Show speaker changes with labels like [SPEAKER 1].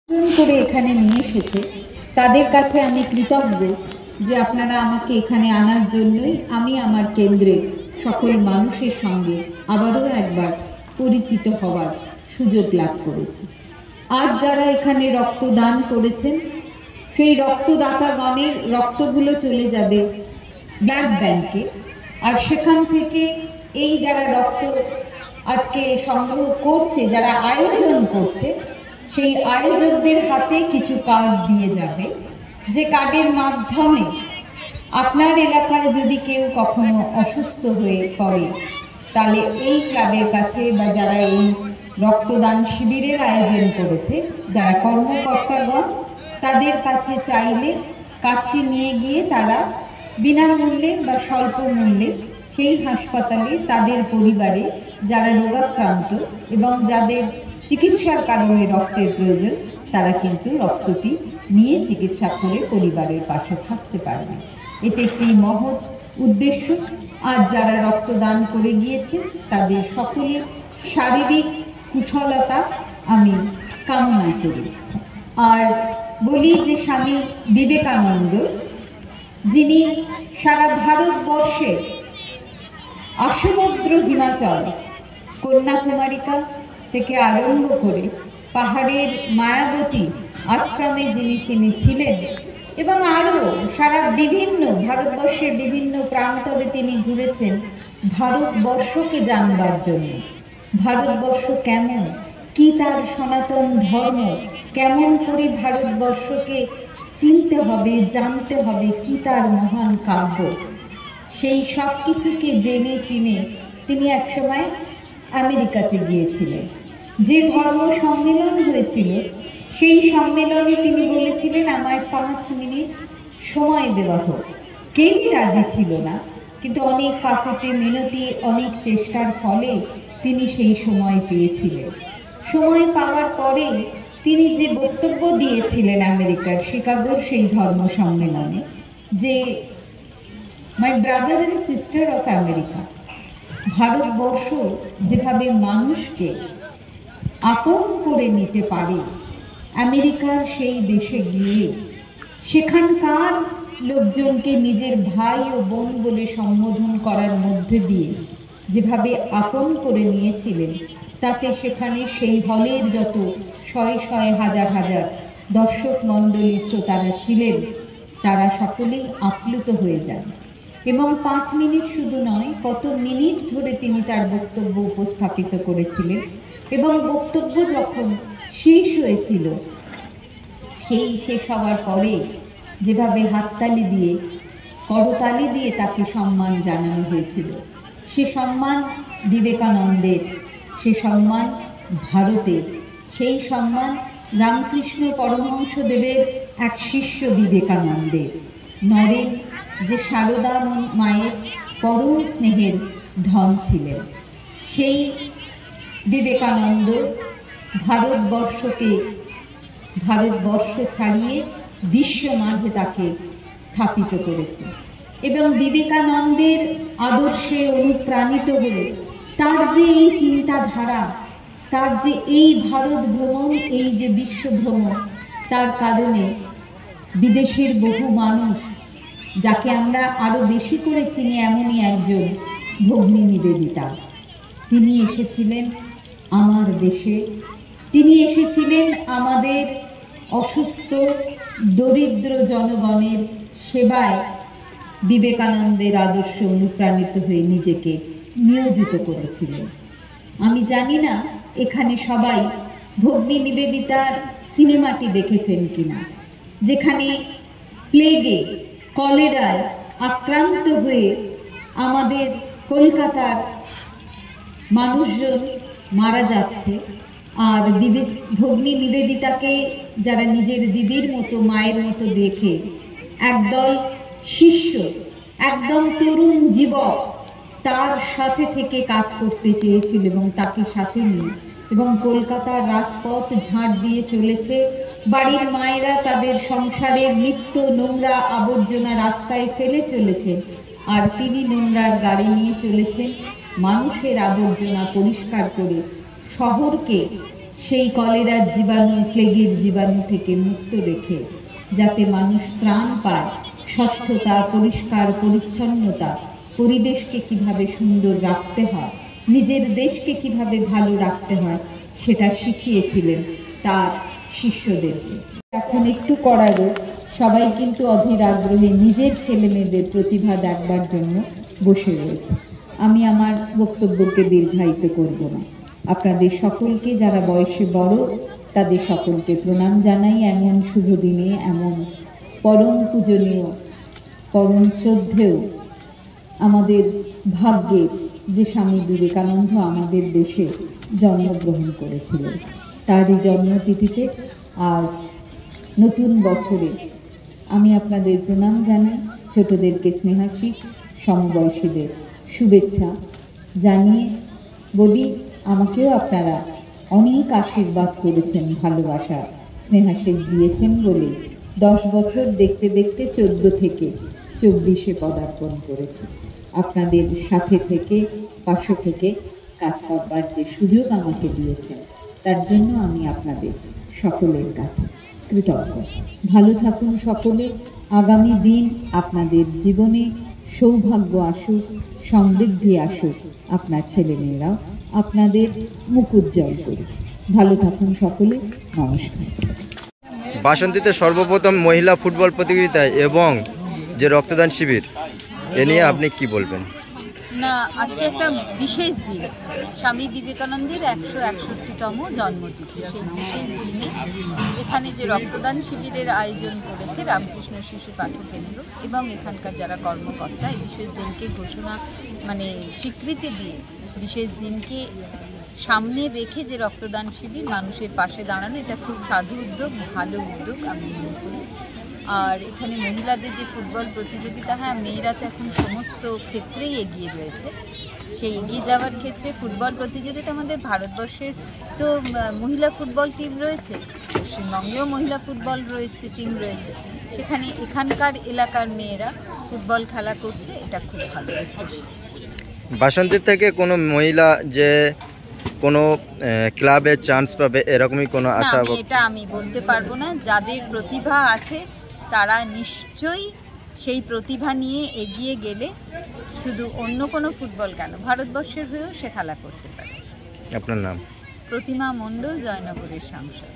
[SPEAKER 1] করে এখানে নিয়ে এসেছে তাদের কাছে আমি কৃতজ্ঞ যে আপনারা আমাকে এখানে আনার জন্যই আমি আমার কেন্দ্রের সকল মানুষের সঙ্গে আবারও একবার পরিচিত হওয়ার সুযোগ লাভ করেছি। আর যারা এখানে রক্তদান করেছেন সেই রক্তদাতাগণের রক্তগুলো চলে যাবে ব্লাড ব্যাংকে, আর সেখান থেকে এই যারা রক্ত আজকে সংগ্রহ করছে, যারা আয়োজন করছে, সেই আয়োজকদের হাতে কিছু কার্ড দিয়ে যাবে, যে কার্ডের মাধ্যমে আপনার এলাকায় যদি কেউ কখনো অসুস্থ হয়ে পড়ে তাহলে এই ক্লাবের কাছে বা যারা এই রক্তদান শিবিরের আয়োজন করেছে যারা কর্মকর্তাগণ তাদের কাছে চাইলে কার্ডটি নিয়ে গিয়ে তারা বিনামূল্যে বা স্বল্প মূল্যে সেই হাসপাতালে তাদের পরিবারে যারা রোগাক্রান্ত এবং যাদের চিকিৎসার কারণে রক্তের প্রয়োজন তারা কিন্তু রক্তটি নিয়ে চিকিৎসা করে পরিবারের পাশে থাকতে পারবে। এটি একটি মহৎ উদ্দেশ্য। আজ যারা রক্তদান করে গিয়েছে তাদের সকলের শারীরিক কুশলতা আমি কামনা করি। আর বলি যে স্বামী বিবেকানন্দ, যিনি সারা ভারতবর্ষে আসমুদ্র হিমাচল কন্যাকুমারিকা থেকে আরম্ভ করে পাহাড়ের মায়াবতী আশ্রমে যিনি ছিলেন এবং আরও সারা বিভিন্ন ভারতবর্ষের বিভিন্ন প্রান্তরে তিনি ঘুরেছেন ভারতবর্ষকে জানবার জন্য। ভারতবর্ষ কেমন, কি তার সনাতন ধর্ম, কেমন করে ভারতবর্ষকে চিনতে হবে, জানতে হবে, কি তার মহান কাব্য, সেই সব কিছুকে জেনে চিনে তিনি একসময় আমেরিকাতে গিয়েছিলেন। যে ধর্ম সম্মেলন হয়েছিল সেই সম্মেলনে তিনি বলেছিলেন আমায় 5 মিনিট সময় দেওয়া হোক। কেউই রাজি ছিল না, কিন্তু অনেক কাকুতি মিনতি, অনেক চেষ্টার ফলে তিনি সেই সময় পেয়েছিলেন। সময় পাওয়ার পরে তিনি যে বক্তব্য দিয়েছিলেন আমেরিকার শিকাগোর সেই ধর্ম সম্মেলনে, যে my brother and sister of America, Bharatvarsha যেভাবে মানুষকে আপন করে নিতে পারে, আমেরিকার সেই দেশে গিয়ে সেখানকার লোকজনকে নিজের ভাই ও বোন বলে সম্বোধন করার মধ্যে দিয়ে যেভাবে আপন করে নিয়েছিলেন, তাতে সেখানে সেই হলের যত শয়ে শয়ে হাজার হাজার দর্শক মণ্ডলী শ্রোতারা ছিলেন তারা সকলেই আপ্লুত হয়ে যান। এবং 5 মিনিট শুধু নয়, কত মিনিট ধরে তিনি তার বক্তব্য উপস্থাপিত করেছিলেন। এবং বক্তব্য যখন শেষ হয়েছিল, সেই শেষ হওয়ার পরে যেভাবে হাততালি দিয়ে, করতালি দিয়ে তাকে সম্মান জানানো হয়েছিল, সে সম্মান বিবেকানন্দের, সে সম্মান ভারতের, সেই সম্মান রামকৃষ্ণ পরমহংসদেবের এক শিষ্য বিবেকানন্দের। নরেন যে সারদা মায়ের পরম স্নেহের ধন ছিলেন, সেই বিবেকানন্দ ভারতবর্ষ ছাড়িয়ে বিশ্ব মাঝে তাকে স্থাপিত করেছে। এবং বিবেকানন্দের আদর্শে অনুপ্রাণিত হয়ে তার যে এই চিন্তাধারা, তার যে এই ভারত ভ্রমণ, এই যে বিশ্ব ভ্রমণ, তার কারণে বিদেশের বহু মানুষ, যাকে আমরা আরও বেশি করে চিনি এমনই একজন ভগ্নী নিবেদিতা, তিনি এসেছিলেন আমার দেশে, তিনি এসেছিলেন আমাদের অসুস্থ দরিদ্র জনগণের সেবায়। বিবেকানন্দের আদর্শে অনুপ্রাণিত হয়ে নিজেকে নিয়োজিত করেছিলেন। আমি জানি না এখানে সবাই ভগ্নী নিবেদিতার সিনেমাটি দেখেছেন কিনা, যেখানে প্লেগে, কলেরায় আক্রান্ত হয়ে আমাদের কলকাতার মানুষজন মারা যাচ্ছে, আর ভগ্নী নিবেদিতাকে যারা নিজের দিদির মতো, মায়ের মতো দেখে একদল শিষ্য, একদম তরুণ যুবক তার সাথে থেকে কাজ করতে চেয়েছিল এবং তাকে সাথে নিয়ে, এবং কলকাতার রাজপথ ঝাঁট দিয়ে চলেছে। বাড়ির মায়েরা তাদের সংসারের নিত্য নোংরা আবর্জনা রাস্তায় ফেলে চলেছে, আর তিনি নোংরার গাড়ি নিয়ে চলেছেন মানুষের আবর্জনা পরিষ্কার করে শহরকে সেই কলেরার জীবাণু, প্লেগের জীবাণু থেকে মুক্ত রেখে যাতে মানুষ ত্রাণ পায়, স্বচ্ছতা, পরিষ্কার পরিচ্ছন্নতা, পরিবেশকে কিভাবে সুন্দর রাখতে হয়, নিজের দেশকে কিভাবে ভালো রাখতে হয় সেটা শিখিয়েছিলেন তার শিষ্যদেরকে। এখন একটু করারও সবাই কিন্তু অধীর আগ্রহে নিজের ছেলে মেয়েদের প্রতিভা দেখবার জন্য বসে রয়েছে। আমি আমার বক্তব্যকে দীর্ঘায়িত করব না। আপনাদের সকলকে, যারা বয়সে বড় তাদের সকলকে প্রণাম জানাই। এমন শুভ দিনে, এমন পরম পূজনীয়, পরম শ্রদ্ধেয় আমাদের ভাগ্যে যে স্বামী বিবেকানন্দ আমাদের দেশে জন্মগ্রহণ করেছিলেন, তারই জন্মতিথিতে আর নতুন বছরে আমি আপনাদের প্রণাম জানাই। ছোটদেরকে স্নেহাশিস, সমবয়সীদের শুভেচ্ছা জানিয়ে বলি, আমাকেও আপনারা অনেক আশীর্বাদ করেছেন, ভালোবাসা স্নেহাশিস দিয়েছেন বলে 10 বছর দেখতে দেখতে 14 থেকে 24-এ পদার্পণ করেছি। আপনাদের সাথে থেকে, পাশে থেকে কাজ করবার যে সুযোগ আমাকে দিয়েছেন তার জন্য আমি আপনাদের সকলের কাছে কৃতজ্ঞ। ভালো থাকুন সকলে। আগামী দিন আপনাদের জীবনে সৌভাগ্য আসুক, সমৃদ্ধি আসুক, আপনার ছেলেমেয়েরাও আপনাদের মুখ উজ্জ্বল করুক। ভালো থাকুন সকলে। নমস্কার।
[SPEAKER 2] বাসন্তীতে সর্বপ্রথম মহিলা ফুটবল প্রতিযোগিতা এবং যে রক্তদান শিবির, এ নিয়ে আপনি কি বলবেন?
[SPEAKER 3] না, আজকে একটা বিশেষ দিন, স্বামী বিবেকানন্দের 161তম জন্মতিথি। সেই বিশেষ দিনে এখানে যে রক্তদান শিবিরের আয়োজন করেছে রামকৃষ্ণ শিশু পাঠকেন্দ্র এবং এখানকার যারা কর্মকর্তা, এই বিশেষ দিনকে ঘোষণা স্বীকৃতি দিয়ে বিশেষ দিনকে সামনে রেখে যে রক্তদান শিবির, মানুষের পাশে দাঁড়ানো, এটা খুব সাধু উদ্যোগ, ভালো উদ্যোগ আমি মনে করি। আর এখানে মহিলাদের যে ফুটবল প্রতিযোগিতা, হ্যাঁ, মেয়েরা তো এখন সমস্ত ক্ষেত্রেই এগিয়ে রয়েছে। সেই এগিয়ে যাওয়ার ক্ষেত্রে ফুটবল প্রতিযোগিতা, আমাদের ভারতবর্ষের তো মহিলা ফুটবল টিম রয়েছে, পশ্চিমবঙ্গেও মহিলা ফুটবল রয়েছে, টিম রয়েছে, সেখানে এখানকার এলাকার মেয়েরা ফুটবল খেলা করছে, এটা খুব ভালো।
[SPEAKER 2] বাসন্তী থেকে কোনো মহিলা যে কোনো ক্লাবে চান্স পাবে এরকমই কোনো আশা?
[SPEAKER 3] এটা আমি বলতে পারবো না। যাদের প্রতিভা আছে তারা নিশ্চয়ই সেই প্রতিভা নিয়ে এগিয়ে গেলে শুধু অন্য কোনো ফুটবল কেন, ভারতবর্ষের হয়েও সে খেলা করতে পারে।
[SPEAKER 2] আপনার নাম?
[SPEAKER 3] প্রতিমা মণ্ডল, জয়নগরের সাংসদ।